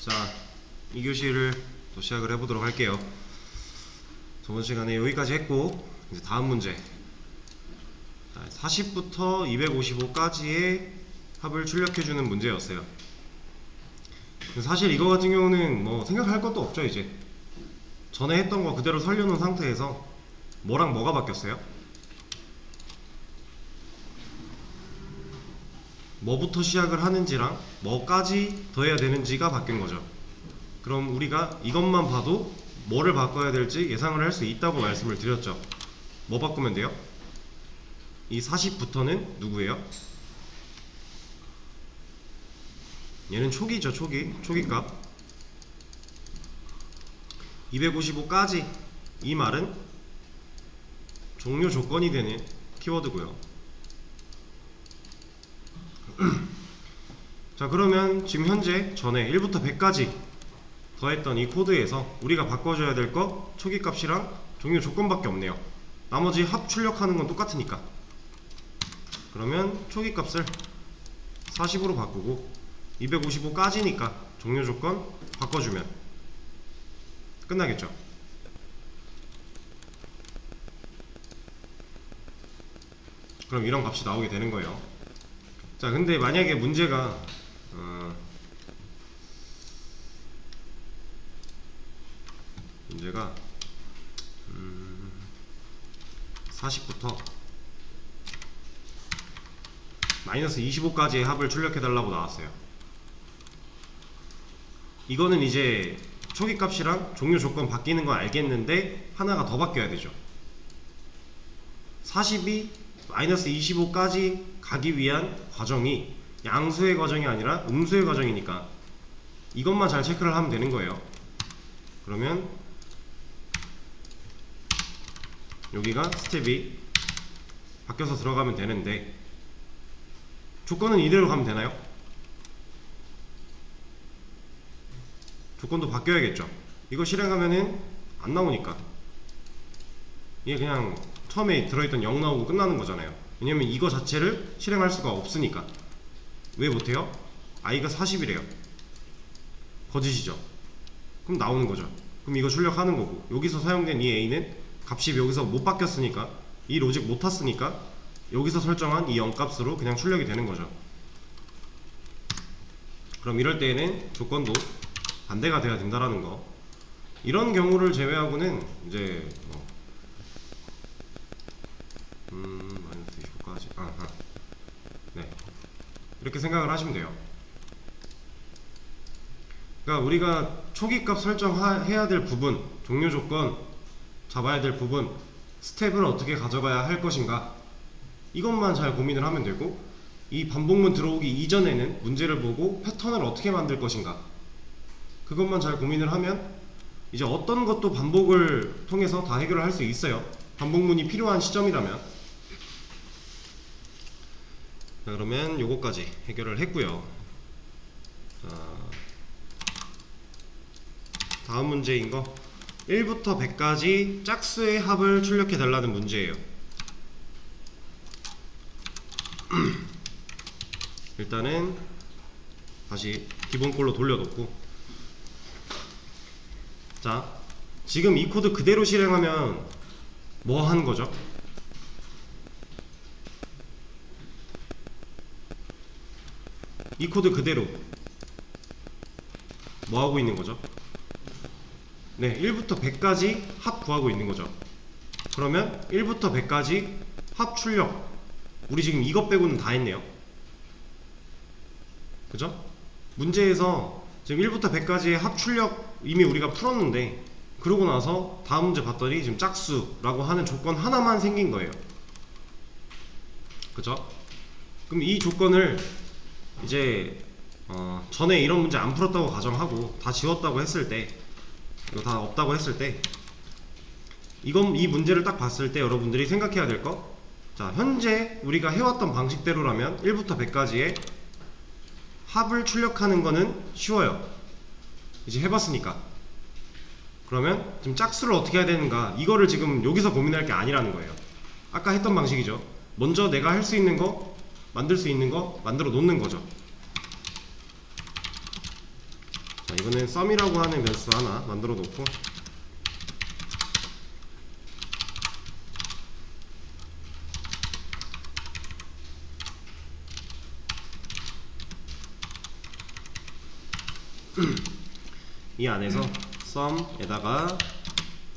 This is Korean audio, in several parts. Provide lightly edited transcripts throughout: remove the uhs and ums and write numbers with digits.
자, 2교시를 또 시작을 해보도록 할게요. 저번 시간에 여기까지 했고, 이제 다음 문제. 40부터 255까지의 합을 출력해주는 문제였어요. 사실 이거 같은 경우는 뭐 생각할 것도 없죠. 이제 전에 했던 거 그대로 살려놓은 상태에서 뭐랑 뭐가 바뀌었어요? 뭐부터 시작을 하는지랑 뭐까지 더해야 되는지가 바뀐 거죠. 그럼 우리가 이것만 봐도 뭐를 바꿔야 될지 예상을 할 수 있다고 말씀을 드렸죠. 뭐 바꾸면 돼요? 이 40부터는 누구예요? 얘는 초기죠. 초기값. 255까지, 이 말은 종료 조건이 되는 키워드고요. 자, 그러면 지금 현재 전에 1부터 100까지 더했던 이 코드에서 우리가 바꿔줘야 될 거 초기값이랑 종료 조건밖에 없네요. 나머지 합 출력하는 건 똑같으니까. 그러면 초기값을 40으로 바꾸고 255까지니까 종료 조건 바꿔주면 끝나겠죠. 그럼 이런 값이 나오게 되는 거예요. 자, 근데 만약에 문제가 40부터 마이너스 25까지의 합을 출력해달라고 나왔어요. 이거는 이제 초기값이랑 종료 조건 바뀌는 건 알겠는데 하나가 더 바뀌어야 되죠. 40이 마이너스 25까지 가기 위한 과정이 양수의 과정이 아니라 음수의 과정이니까 이것만 잘 체크를 하면 되는 거예요. 그러면 여기가 스텝이 바뀌어서 들어가면 되는데 조건은 이대로 가면 되나요? 조건도 바뀌어야겠죠. 이거 실행하면은 안 나오니까 이게 그냥 처음에 들어있던 0 나오고 끝나는 거잖아요. 왜냐면 이거 자체를 실행할 수가 없으니까. 왜 못해요? i가 40이래요 거짓이죠. 그럼 나오는 거죠. 그럼 이거 출력하는 거고, 여기서 사용된 이 a는 값이 여기서 못 바뀌었으니까, 이 로직 못 탔으니까 여기서 설정한 이 0값으로 그냥 출력이 되는 거죠. 그럼 이럴 때에는 조건도 반대가 돼야 된다라는 거. 이런 경우를 제외하고는 이제 마이너스 25까지 네, 이렇게 생각을 하시면 돼요. 그러니까 우리가 초기값 설정해야 될 부분, 종료 조건 잡아야 될 부분, 스텝을 어떻게 가져가야 할 것인가, 이것만 잘 고민을 하면 되고, 이 반복문 들어오기 이전에는 문제를 보고 패턴을 어떻게 만들 것인가, 그것만 잘 고민을 하면 이제 어떤 것도 반복을 통해서 다 해결을 할 수 있어요. 반복문이 필요한 시점이라면. 자, 그러면 요거까지 해결을 했고요. 자, 다음 문제인 거 1부터 100까지 짝수의 합을 출력해 달라는 문제예요. 일단은 다시 기본꼴로 돌려놓고, 자, 지금 이 코드 그대로 실행하면 뭐 하는 거죠? 이 코드 그대로 뭐 하고 있는 거죠? 네, 1부터 100까지 합 구하고 있는 거죠. 그러면 1부터 100까지 합 출력, 우리 지금 이것 빼고는 다 했네요. 그죠? 문제에서 지금 1부터 100까지의 합 출력 이미 우리가 풀었는데, 그러고 나서 다음 문제 봤더니 지금 짝수라고 하는 조건 하나만 생긴 거예요. 그죠? 그럼 이 조건을 이제 전에 이런 문제 안 풀었다고 가정하고 다 지웠다고 했을 때, 이거 다 없다고 했을 때, 이 문제를 딱 봤을 때 여러분들이 생각해야 될 거, 자, 현재 우리가 해왔던 방식대로라면 1부터 100까지의 합을 출력하는 거는 쉬워요. 이제 해봤으니까. 그러면 지금 짝수를 어떻게 해야 되는가, 이거를 지금 여기서 고민할 게 아니라는 거예요. 아까 했던 방식이죠. 먼저 내가 할 수 있는 거, 만들 수 있는 거 만들어 놓는 거죠. 자, 자, 이거는 sum이라고 하는 변수 하나 만들어 놓고, 이 안에서 sum에다가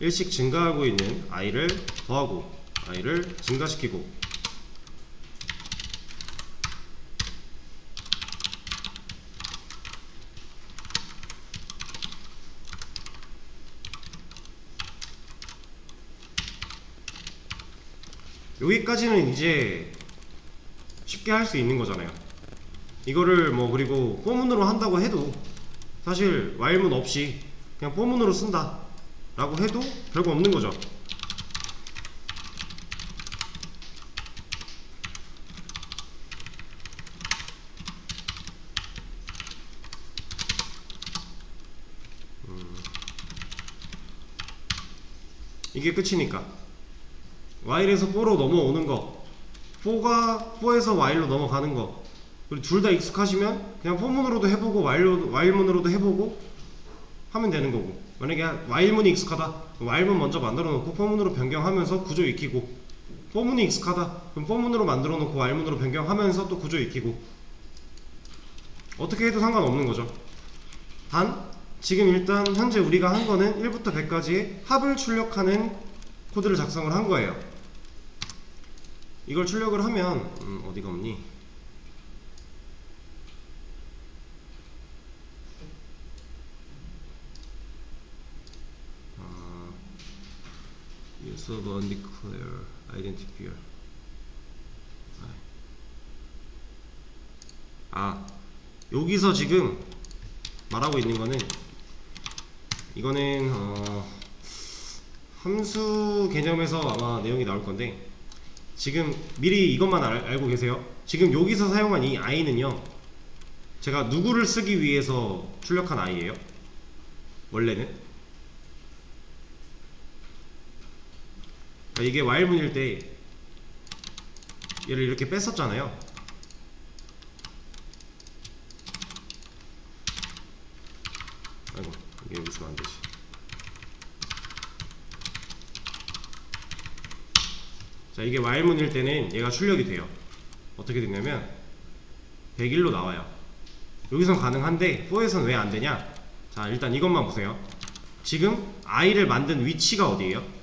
일씩 증가하고 있는 i를 더하고 i를 증가시키고, 여기까지는 이제 쉽게 할 수 있는 거잖아요. 이거를 뭐 그리고 포문으로 한다고 해도 사실 while문 없이 그냥 포문으로 쓴다 라고 해도 별거 없는 거죠. 이게 끝이니까 while에서 for로 넘어오는 거, for에서 while로 넘어가는 거, 그리고 둘 다 익숙하시면 그냥 포문으로도 해보고 while문으로도 해보고 하면 되는 거고, 만약에 while문이 익숙하다 while문 먼저 만들어 놓고 포문으로 변경하면서 구조 익히고, 포문이 익숙하다 그럼 포문으로 만들어 놓고 while문으로 변경하면서 또 구조 익히고, 어떻게 해도 상관없는 거죠. 단 지금 일단 현재 우리가 한 거는 1부터 100까지의 합을 출력하는 코드를 작성을 한 거예요. 이걸 출력을 하면 어디가 없니? use of undeclared identifier. 여기서 지금 말하고 있는 거는, 이거는 함수 개념에서 아마 내용이 나올 건데, 지금 미리 이것만 알고 계세요. 지금 여기서 사용한 이 i는요, 제가 누구를 쓰기 위해서 출력한 i예요. 원래는 그러니까 이게 while문일 때 얘를 이렇게 뺐었잖아요. 아이고, 이게 여기 있으면 안되지. 자, 이게 while문일 때는 얘가 출력이 돼요. 어떻게 됐냐면 101로 나와요. 여기선 가능한데 for에선 왜 안되냐? 자, 일단 이것만 보세요. 지금 i를 만든 위치가 어디예요?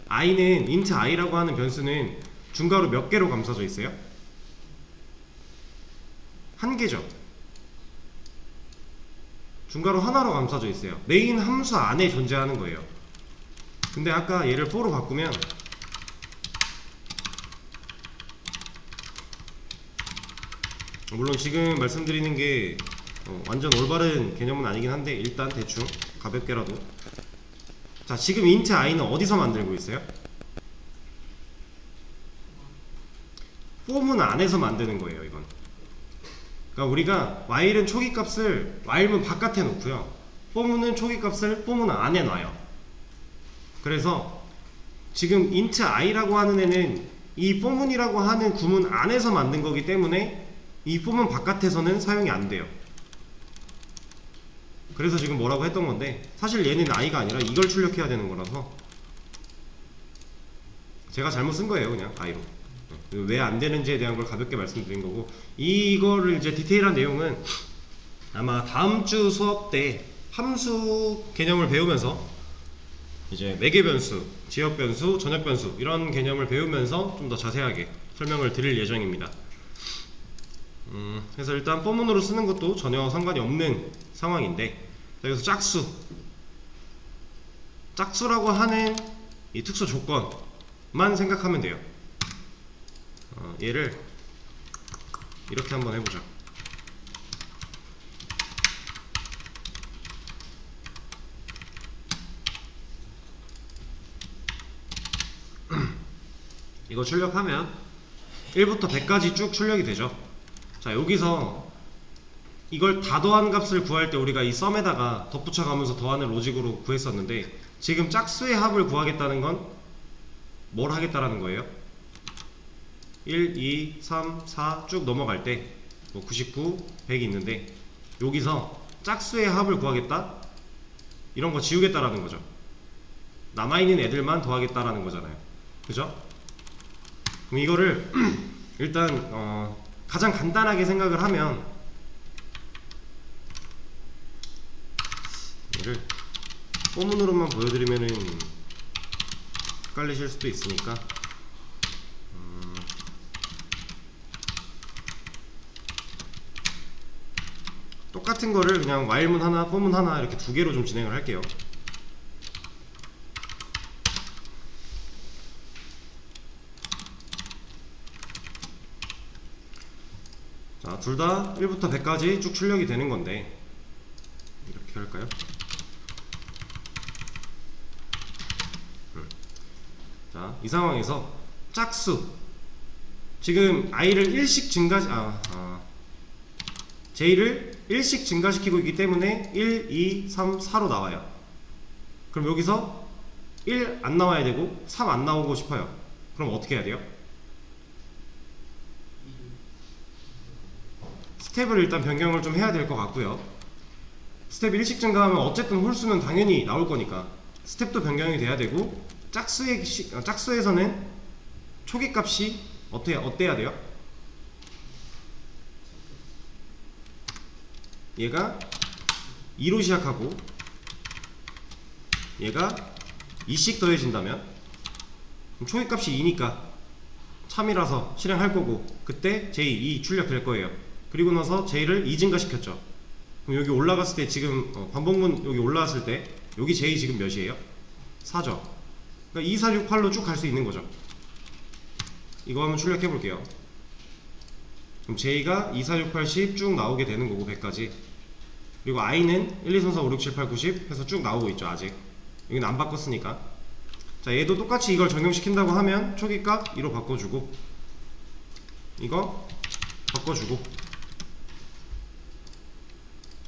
i는 int i라고 하는 변수는 중괄호 몇 개로 감싸져 있어요? 한 개죠. 중괄호 하나로 감싸져 있어요. 메인 함수 안에 존재하는 거예요. 근데 아까 얘를 for로 바꾸면 물론 지금 말씀드리는 게 완전 올바른 개념은 아니긴 한데 일단 대충 가볍게라도, 자, 지금 int i는 어디서 만들고 있어요? for문 안에서 만드는 거예요. 이건 그러니까 우리가 while은 초기값을 while문 바깥에 놓고요, for문은 초기값을 for문 안에 놔요. 그래서 지금 int i라고 하는 애는 이 for문이라고 하는 구문 안에서 만든 거기 때문에 이 for문 바깥에서는 사용이 안 돼요. 그래서 지금 뭐라고 했던 건데, 사실 얘는 i가 아니라 이걸 출력해야 되는 거라서 제가 잘못 쓴 거예요. 그냥 i로. 왜 안 되는지에 대한 걸 가볍게 말씀드린 거고, 이거를 이제 디테일한 내용은 아마 다음 주 수업 때 함수 개념을 배우면서 이제 매개 변수, 지역 변수, 전역 변수 이런 개념을 배우면서 좀 더 자세하게 설명을 드릴 예정입니다. 그래서 일단 포문으로 쓰는 것도 전혀 상관이 없는 상황인데, 여기서 짝수라고 하는 이 특수 조건만 생각하면 돼요. 얘를 이렇게 한번 해보자. 이거 출력하면 1부터 100까지 쭉 출력이 되죠. 자, 여기서 이걸 다 더한 값을 구할 때 우리가 이 sum에다가 덧붙여 가면서 더하는 로직으로 구했었는데, 지금 짝수의 합을 구하겠다는 건 뭘 하겠다라는 거예요? 1, 2, 3, 4 쭉 넘어갈 때 뭐 99, 100이 있는데 여기서 짝수의 합을 구하겠다? 이런 거 지우겠다라는 거죠. 남아있는 애들만 더하겠다라는 거잖아요. 그죠? 그럼 이거를 일단 가장 간단하게 생각을 하면 얘를 포문으로만 보여드리면은 헷갈리실 수도 있으니까 똑같은 거를 그냥 while문 하나, for문 하나 이렇게 두 개로 좀 진행을 할게요. 자, 둘 다 1부터 100까지 쭉 출력이 되는 건데 이렇게 할까요? 자, 이 상황에서 짝수 지금 i를 1씩 j를 1씩 증가시키고 있기 때문에 1, 2, 3, 4로 나와요. 그럼 여기서 1 안 나와야 되고 3 안 나오고 싶어요. 그럼 어떻게 해야 돼요? 스텝을 일단 변경을 좀 해야 될 것 같고요. 스텝 1씩 증가하면 어쨌든 홀수는 당연히 나올 거니까 스텝도 변경이 돼야 되고 짝수에서는 초기값이 어때야 돼요? 얘가 2로 시작하고 얘가 2씩 더해진다면 그럼 초기값이 2니까 참이라서 실행할 거고 그때 j 2 출력될 거예요. 그리고 나서 j를 2 증가시켰죠. 그럼 여기 올라갔을 때 지금 반복문 여기 올라왔을 때 여기 j 지금 몇이에요? 4죠. 그러니까 2, 4, 6, 8로 쭉 갈 수 있는 거죠. 이거 한번 출력해 볼게요. 그럼 j가 2, 4, 6, 8, 10 쭉 나오게 되는 거고 100까지. 그리고 i는 1, 2, 3, 4, 5, 6, 7, 8, 9, 10 해서 쭉 나오고 있죠. 아직 여기는 안 바꿨으니까. 자, 얘도 똑같이 이걸 적용시킨다고 하면 초기값 2로 바꿔주고 이거 바꿔주고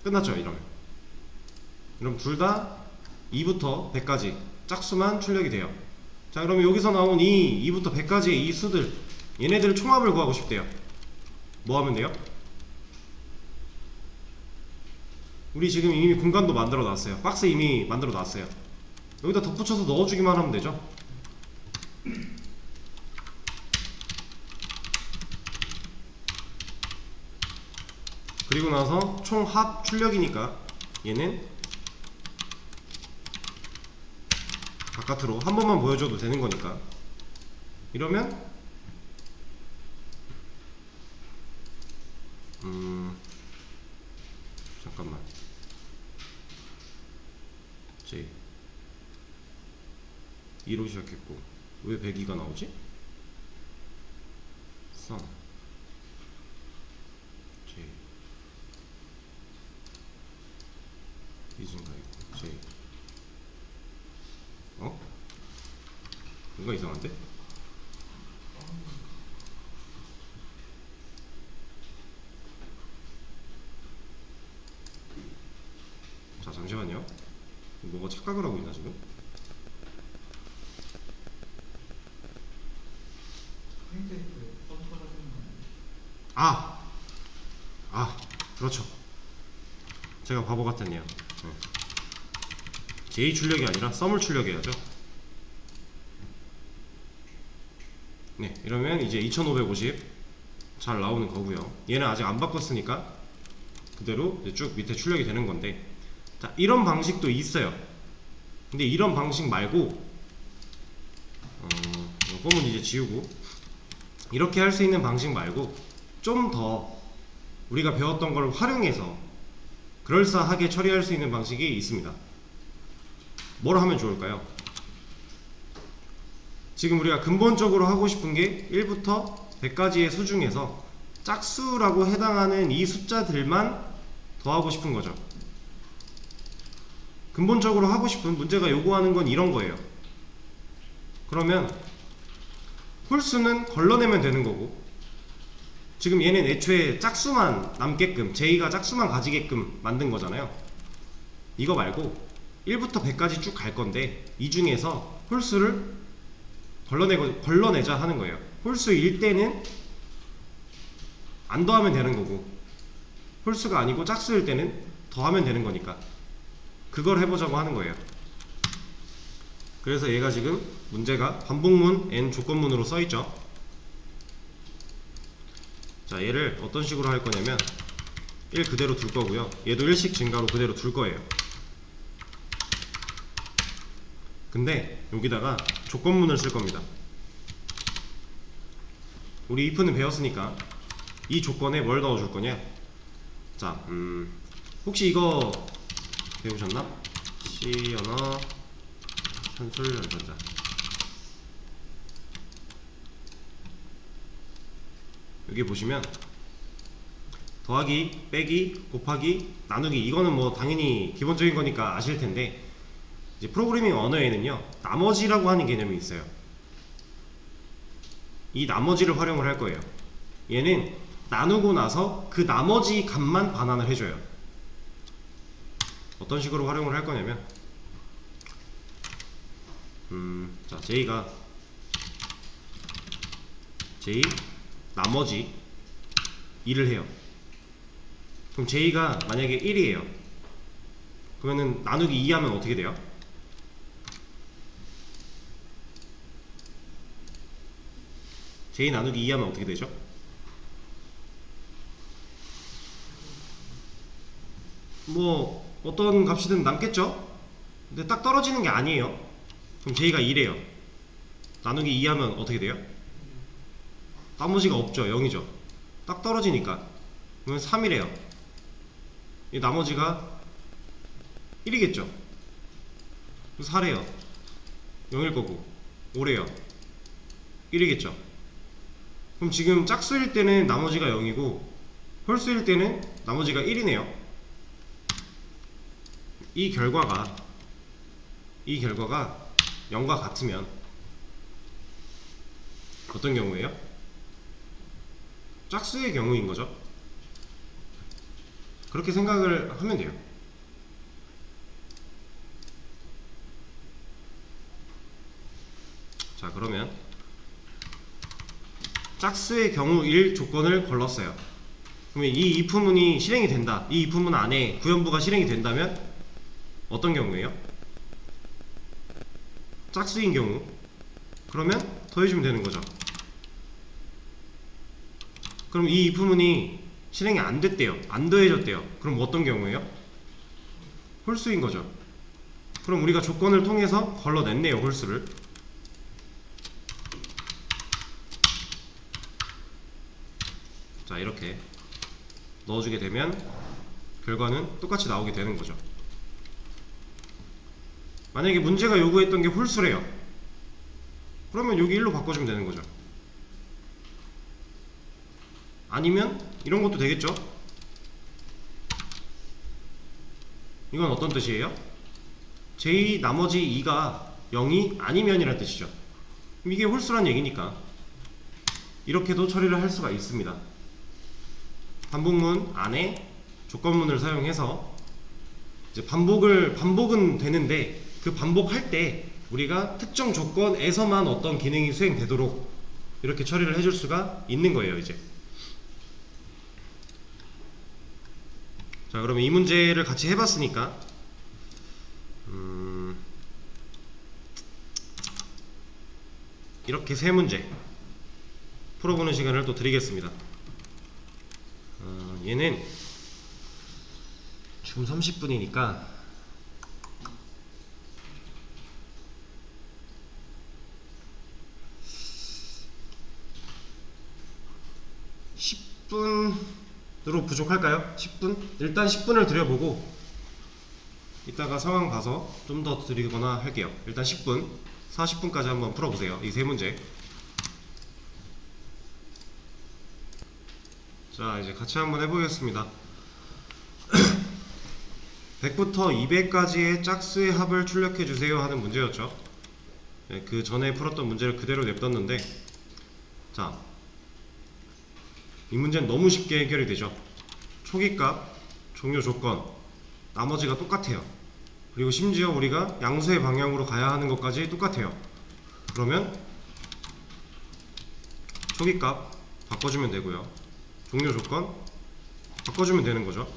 끝났죠. 이러면 둘 다 2부터 100까지 짝수만 출력이 돼요. 자, 그러면 여기서 나온 2부터 100까지의 이 수들 얘네들 총합을 구하고 싶대요. 뭐 하면 돼요? 우리 지금 이미 공간도 만들어 놨어요. 박스 이미 만들어 놨어요. 여기다 덧붙여서 넣어주기만 하면 되죠. 그리고 나서 총합 출력이니까 얘는 바깥으로 한 번만 보여줘도 되는 거니까 이러면 잠깐만 J 2로 시작했고 왜 102가 나오지? 선 J 이진가 있고 J 뭔가 이상한데? 자, 잠시만요. 뭐가 착각을 하고 있나 지금? 그렇죠. 제가 바보 같았네요. J 출력이 아니라 썸을 출력해야죠. 네, 이러면 이제 2550 잘 나오는 거고요. 얘는 아직 안 바꿨으니까 그대로 이제 쭉 밑에 출력이 되는 건데, 자, 이런 방식도 있어요. 근데 이런 방식 말고 이거는 이제 지우고 이렇게 할 수 있는 방식 말고 좀 더 우리가 배웠던 걸 활용해서 그럴싸하게 처리할 수 있는 방식이 있습니다. 뭘 하면 좋을까요? 지금 우리가 근본적으로 하고 싶은 게 1부터 100까지의 수 중에서 짝수라고 해당하는 이 숫자들만 더하고 싶은 거죠. 근본적으로 하고 싶은 문제가 요구하는 건 이런 거예요. 그러면 홀수는 걸러내면 되는 거고, 지금 얘는 애초에 짝수만 남게끔, j가 짝수만 가지게끔 만든 거잖아요. 이거 말고 1부터 100까지 쭉 갈 건데 이 중에서 홀수를 걸러내자 하는 거예요. 홀수일 때는 안 더하면 되는 거고 홀수가 아니고 짝수일 때는 더하면 되는 거니까 그걸 해보자고 하는 거예요. 그래서 얘가 지금 문제가 반복문 n 조건문으로 써있죠. 자, 얘를 어떤 식으로 할 거냐면 1 그대로 둘 거고요. 얘도 1씩 증가로 그대로 둘 거예요. 근데 여기다가 조건문을 쓸 겁니다. 우리 if는 배웠으니까 이 조건에 뭘 넣어줄 거냐. 자, 혹시 이거 배우셨나? C 언어 산술 연산자. 여기 보시면 더하기, 빼기, 곱하기, 나누기, 이거는 뭐 당연히 기본적인 거니까 아실 텐데, 이제 프로그래밍 언어에는요 나머지라고 하는 개념이 있어요. 이 나머지를 활용을 할 거예요. 얘는 나누고 나서 그 나머지 값만 반환을 해줘요. 어떤 식으로 활용을 할 거냐면, 자, J가 J 나머지 2를 해요. 그럼 J가 만약에 1이에요. 그러면은 나누기 2 하면 어떻게 돼요? J 나누기 2 하면 어떻게 되죠? 뭐 어떤 값이든 남겠죠? 근데 딱 떨어지는 게 아니에요. 그럼 J가 1이에요. 나누기 2 하면 어떻게 돼요? 나머지가 없죠. 0이죠. 딱 떨어지니까. 그러면 3이래요. 이 나머지가 1이겠죠. 4래요. 0일 거고. 5래요. 1이겠죠. 그럼 지금 짝수일 때는 나머지가 0이고 홀수일 때는 나머지가 1이네요. 이 결과가 0과 같으면 어떤 경우예요? 짝수의 경우인 거죠. 그렇게 생각을 하면 돼요. 자, 그러면 짝수의 경우일 조건을 걸렀어요. 그러면 이 if문이 실행이 된다. 이 if문 안에 구현부가 실행이 된다면 어떤 경우예요? 짝수인 경우. 그러면 더해주면 되는 거죠. 그럼 이 if문이 실행이 안 됐대요. 안 더해졌대요. 그럼 어떤 경우예요? 홀수인 거죠. 그럼 우리가 조건을 통해서 걸러냈네요. 홀수를. 자, 이렇게 넣어주게 되면 결과는 똑같이 나오게 되는 거죠. 만약에 문제가 요구했던 게 홀수래요. 그러면 여기 1로 바꿔주면 되는 거죠. 아니면 이런 것도 되겠죠. 이건 어떤 뜻이에요? J 나머지 2가 0이 아니면 이란 뜻이죠. 그럼 이게 홀수란 얘기니까 이렇게도 처리를 할 수가 있습니다. 반복문 안에 조건문을 사용해서 이제 반복은 되는데 그 반복할 때 우리가 특정 조건에서만 어떤 기능이 수행되도록 이렇게 처리를 해줄 수가 있는 거예요. 이제 자, 그러면 이 문제를 같이 해봤으니까 이렇게 세 문제 풀어보는 시간을 또 드리겠습니다. 얘는 지금 30분이니까 10분으로 부족할까요? 10분? 일단 10분을 드려보고 이따가 상황 봐서 좀 더 드리거나 할게요. 일단 10분, 40분까지 한번 풀어보세요. 이 세 문제. 자, 이제 같이 한번 해보겠습니다. 100부터 200까지의 짝수의 합을 출력해주세요 하는 문제였죠. 네, 그 전에 풀었던 문제를 그대로 냅뒀는데, 자, 이 문제는 너무 쉽게 해결이 되죠. 초기값, 종료 조건, 나머지가 똑같아요. 그리고 심지어 우리가 양수의 방향으로 가야 하는 것까지 똑같아요. 그러면 초기값 바꿔주면 되고요. 종료 조건 바꿔주면 되는 거죠.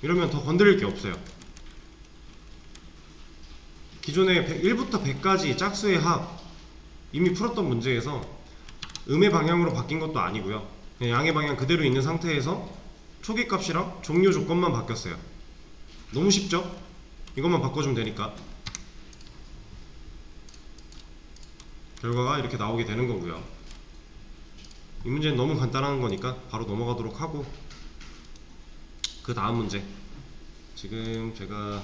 이러면 더 건드릴 게 없어요. 기존에 1부터 100까지 짝수의 합 이미 풀었던 문제에서 음의 방향으로 바뀐 것도 아니고요. 그냥 양의 방향 그대로 있는 상태에서 초기 값이랑 종료 조건만 바뀌었어요. 너무 쉽죠? 이것만 바꿔주면 되니까 결과가 이렇게 나오게 되는 거고요. 이 문제는 너무 간단한 거니까 바로 넘어가도록 하고, 그 다음 문제, 지금 제가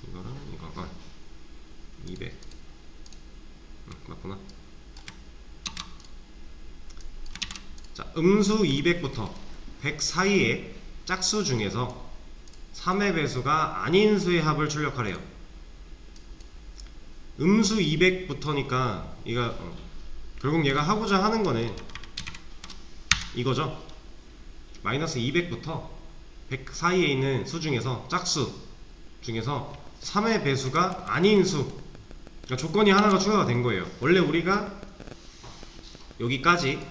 이거랑 이거 200 맞구나. 자, 음수 200부터 100 사이의 짝수 중에서 3의 배수가 아닌 수의 합을 출력하래요. 음수 200부터니까 결국 얘가 하고자 하는 거는 이거죠. 마이너스 200부터 100 사이에 있는 수 중에서 짝수 중에서 3의 배수가 아닌 수, 그러니까 조건이 하나가 추가가 된 거예요. 원래 우리가 여기까지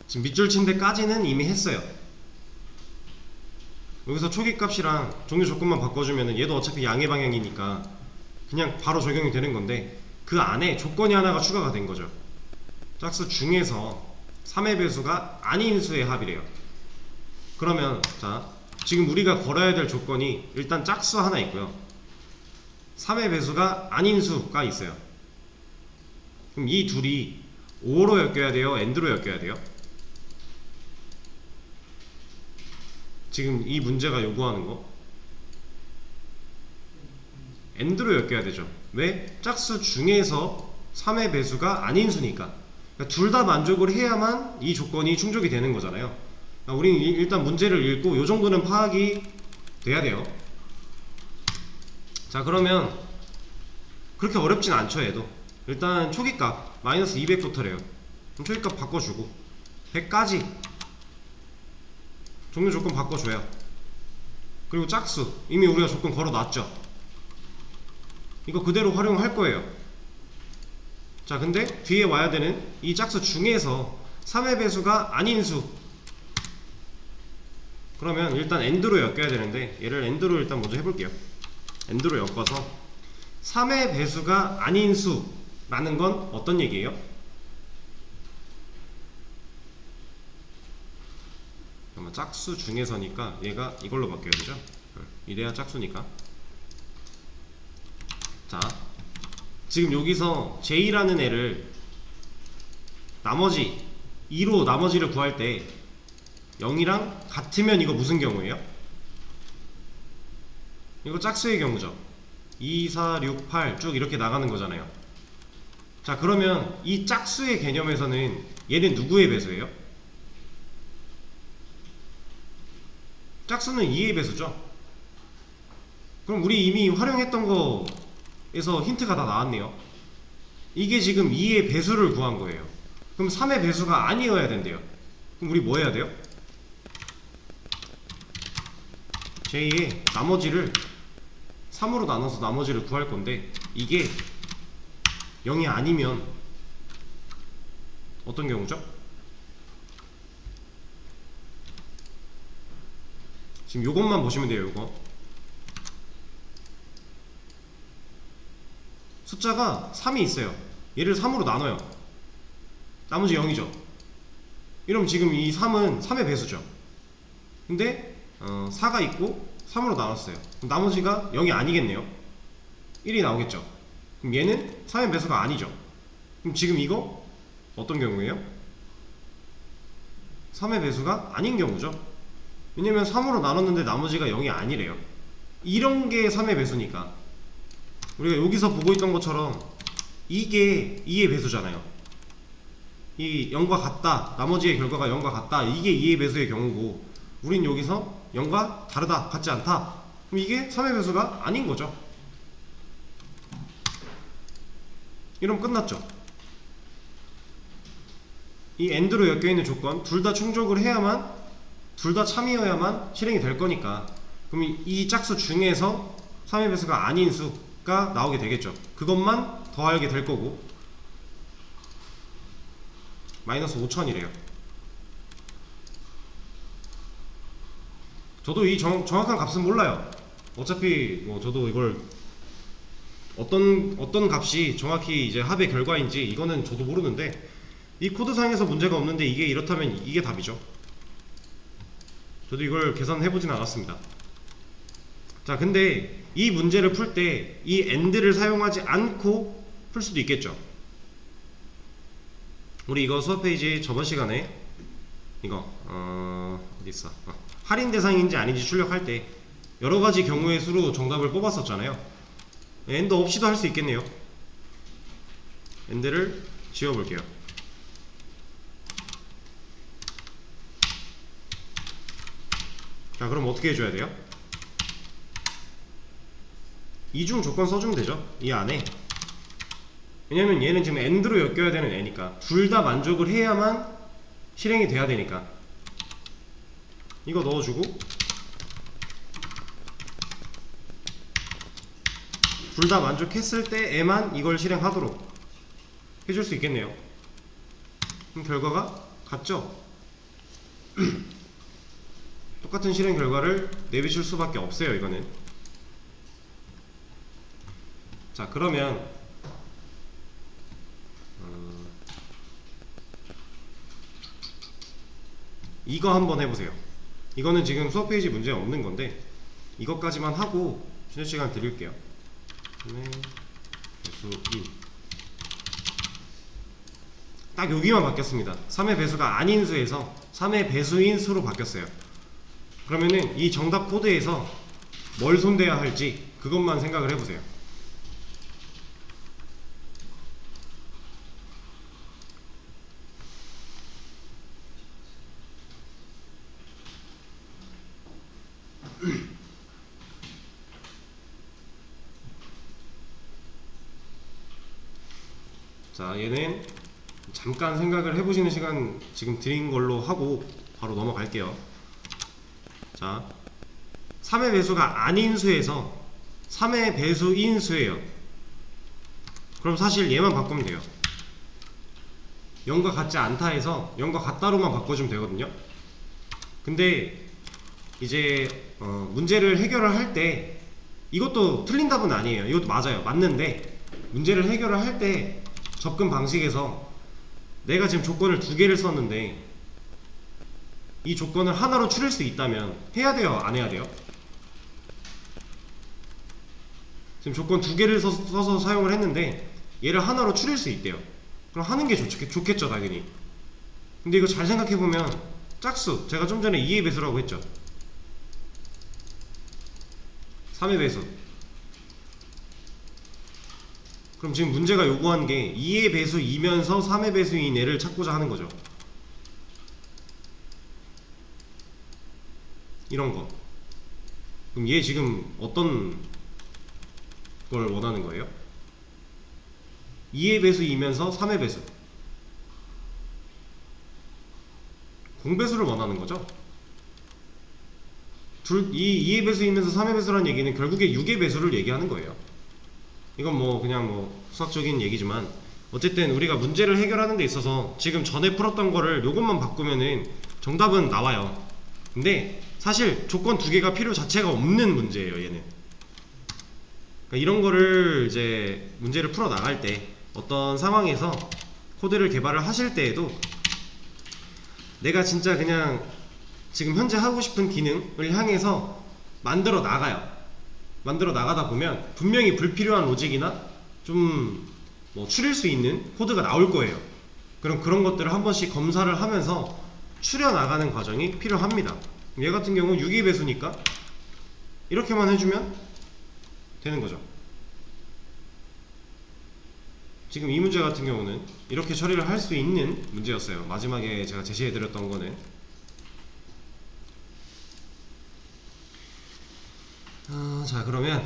지금 밑줄 친 데까지는 이미 했어요. 여기서 초기 값이랑 종료 조건만 바꿔주면 얘도 어차피 양의 방향이니까 그냥 바로 적용이 되는 건데, 그 안에 조건이 하나가 추가가 된 거죠. 짝수 중에서 3의 배수가 아닌 수의 합이래요. 그러면 자, 지금 우리가 걸어야 될 조건이 일단 짝수 하나 있고요, 3의 배수가 아닌 수가 있어요. 그럼 이 둘이 O로 엮여야 돼요? AND로 엮여야 돼요? 지금 이 문제가 요구하는 거 AND로 엮여야 되죠. 왜? 짝수 중에서 3의 배수가 아닌 수니까. 그러니까 둘 다 만족을 해야만 이 조건이 충족이 되는 거잖아요. 그러니까 우리는 일단 문제를 읽고 요 정도는 파악이 돼야 돼요. 자, 그러면 그렇게 어렵진 않죠. 얘도 일단 초기값 마이너스 200부터래요. 그럼 초기값 바꿔주고 100까지 종료 조건 바꿔줘요. 그리고 짝수 이미 우리가 조건 걸어놨죠. 이거 그대로 활용할 거예요. 자, 근데 뒤에 와야 되는 이 짝수 중에서 3의 배수가 아닌 수, 그러면 일단 AND로 엮여야 되는데 얘를 AND로 일단 먼저 해볼게요. AND로 엮어서 3의 배수가 아닌 수라는 건 어떤 얘기예요? 잠깐만, 짝수 중에서니까 얘가 이걸로 바뀌어야 되죠. 이래야 짝수니까. 자, 지금 여기서 J라는 애를 나머지 2로 나머지를 구할 때 0이랑 같으면 이거 무슨 경우예요? 이거 짝수의 경우죠. 2, 4, 6, 8 쭉 이렇게 나가는 거잖아요. 자, 그러면 이 짝수의 개념에서는 얘는 누구의 배수예요? 짝수는 2의 배수죠. 그럼 우리 이미 활용했던 거에서 힌트가 다 나왔네요. 이게 지금 2의 배수를 구한 거예요. 그럼 3의 배수가 아니어야 된대요. 그럼 우리 뭐 해야 돼요? J의 나머지를 3으로 나눠서 나머지를 구할 건데, 이게 0이 아니면 어떤 경우죠? 지금 요것만 보시면 돼요. 요거 숫자가 3이 있어요. 얘를 3으로 나눠요. 나머지 0이죠. 이러면 지금 이 3은 3의 배수죠. 근데 4가 있고 3으로 나눴어요. 그럼 나머지가 0이 아니겠네요. 1이 나오겠죠. 그럼 얘는 3의 배수가 아니죠. 그럼 지금 이거 어떤 경우예요? 3의 배수가 아닌 경우죠. 왜냐면 3으로 나눴는데 나머지가 0이 아니래요. 이런 게 3의 배수니까. 우리가 여기서 보고 있던 것처럼 이게 2의 배수잖아요. 이 0과 같다, 나머지의 결과가 0과 같다, 이게 2의 배수의 경우고, 우린 여기서 0과 다르다, 같지 않다, 그럼 이게 3의 배수가 아닌 거죠. 이러면 끝났죠. 이 AND로 엮여있는 조건 둘 다 충족을 해야만, 둘 다 참이어야만 실행이 될 거니까, 그럼 이 짝수 중에서 3의 배수가 아닌 수가 나오게 되겠죠. 그것만 더하게 될 거고, 마이너스 5000이래요. 저도 이 정확한 값은 몰라요. 어차피 뭐 저도 이걸 어떤 값이 정확히 이제 합의 결과인지 이거는 저도 모르는데, 이 코드상에서 문제가 없는데 이게 이렇다면 이게 답이죠. 저도 이걸 계산해보진 않았습니다. 자, 근데 이 문제를 풀 때 이 AND를 사용하지 않고 풀 수도 있겠죠. 우리 이거 수업 페이지 저번 시간에 이거 어디 있어? 할인 대상인지 아닌지 출력할 때 여러 가지 경우의 수로 정답을 뽑았었잖아요. AND 없이도 할 수 있겠네요. AND를 지워볼게요. 자, 그럼 어떻게 해줘야 돼요? 이중 조건 써주면 되죠. 이 안에. 왜냐면 얘는 지금 AND로 엮여야 되는 애니까 둘 다 만족을 해야만 실행이 돼야 되니까 이거 넣어주고, 둘 다 만족했을 때에만 이걸 실행하도록 해줄 수 있겠네요. 그럼 결과가 같죠? 똑같은 실행 결과를 내비칠 수밖에 없어요, 이거는. 자, 그러면 이거 한번 해보세요. 이거는 지금 수업 페이지 문제 없는 건데 이것까지만 하고 쉬는 시간 드릴게요. 배수 2. 딱 여기만 바뀌었습니다. 3의 배수가 아닌 수에서 3의 배수인 수로 바뀌었어요. 그러면은 이 정답 코드에서 뭘 손대야 할지 그것만 생각을 해보세요. 자, 얘는 잠깐 생각을 해보시는 시간 지금 드린 걸로 하고 바로 넘어갈게요. 자, 3의 배수가 아닌 수에서 3의 배수인 수예요. 그럼 사실 얘만 바꾸면 돼요. 0과 같지 않다 해서 0과 같다로만 바꿔주면 되거든요. 근데 이제 문제를 해결을 할 때 이것도 틀린 답은 아니에요. 이것도 맞아요. 맞는데 문제를 해결을 할 때 접근 방식에서 내가 지금 조건을 두 개를 썼는데 이 조건을 하나로 추릴 수 있다면 해야 돼요? 안 해야 돼요? 지금 조건 두 개를 써서 사용을 했는데 얘를 하나로 추릴 수 있대요. 그럼 하는 게 좋겠죠, 당연히. 근데 이거 잘 생각해보면 짝수, 제가 좀 전에 2의 배수라고 했죠. 3의 배수. 그럼 지금 문제가 요구한 게 2의 배수이면서 3의 배수인 애를 찾고자 하는 거죠. 이런 거. 그럼 얘 지금 어떤 걸 원하는 거예요? 2의 배수이면서 3의 배수. 공배수를 원하는 거죠. 2의 배수이면서 3의 배수라는 얘기는 결국에 6의 배수를 얘기하는 거예요. 이건 뭐 그냥 뭐 수학적인 얘기지만 어쨌든 우리가 문제를 해결하는 데 있어서 지금 전에 풀었던 거를 요것만 바꾸면은 정답은 나와요. 근데 사실 조건 두 개가 필요 자체가 없는 문제예요, 얘는. 그러니까 이런 거를 이제 문제를 풀어 나갈 때 어떤 상황에서 코드를 개발을 하실 때에도 내가 진짜 그냥 지금 현재 하고 싶은 기능을 향해서 만들어 나가요. 만들어 나가다 보면 분명히 불필요한 로직이나 좀 뭐 추릴 수 있는 코드가 나올 거예요. 그럼 그런 것들을 한 번씩 검사를 하면서 추려 나가는 과정이 필요합니다. 얘 같은 경우는 6의 배수니까 이렇게만 해주면 되는 거죠. 지금 이 문제 같은 경우는 이렇게 처리를 할 수 있는 문제였어요. 마지막에 제가 제시해드렸던 거는. 자, 그러면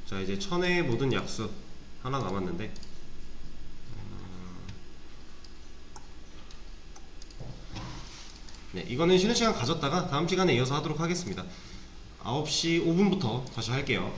자, 이제 천의 모든 약수 하나 남았는데 네, 이거는 쉬는 시간 가졌다가 다음 시간에 이어서 하도록 하겠습니다. 9시 5분부터 다시 할게요.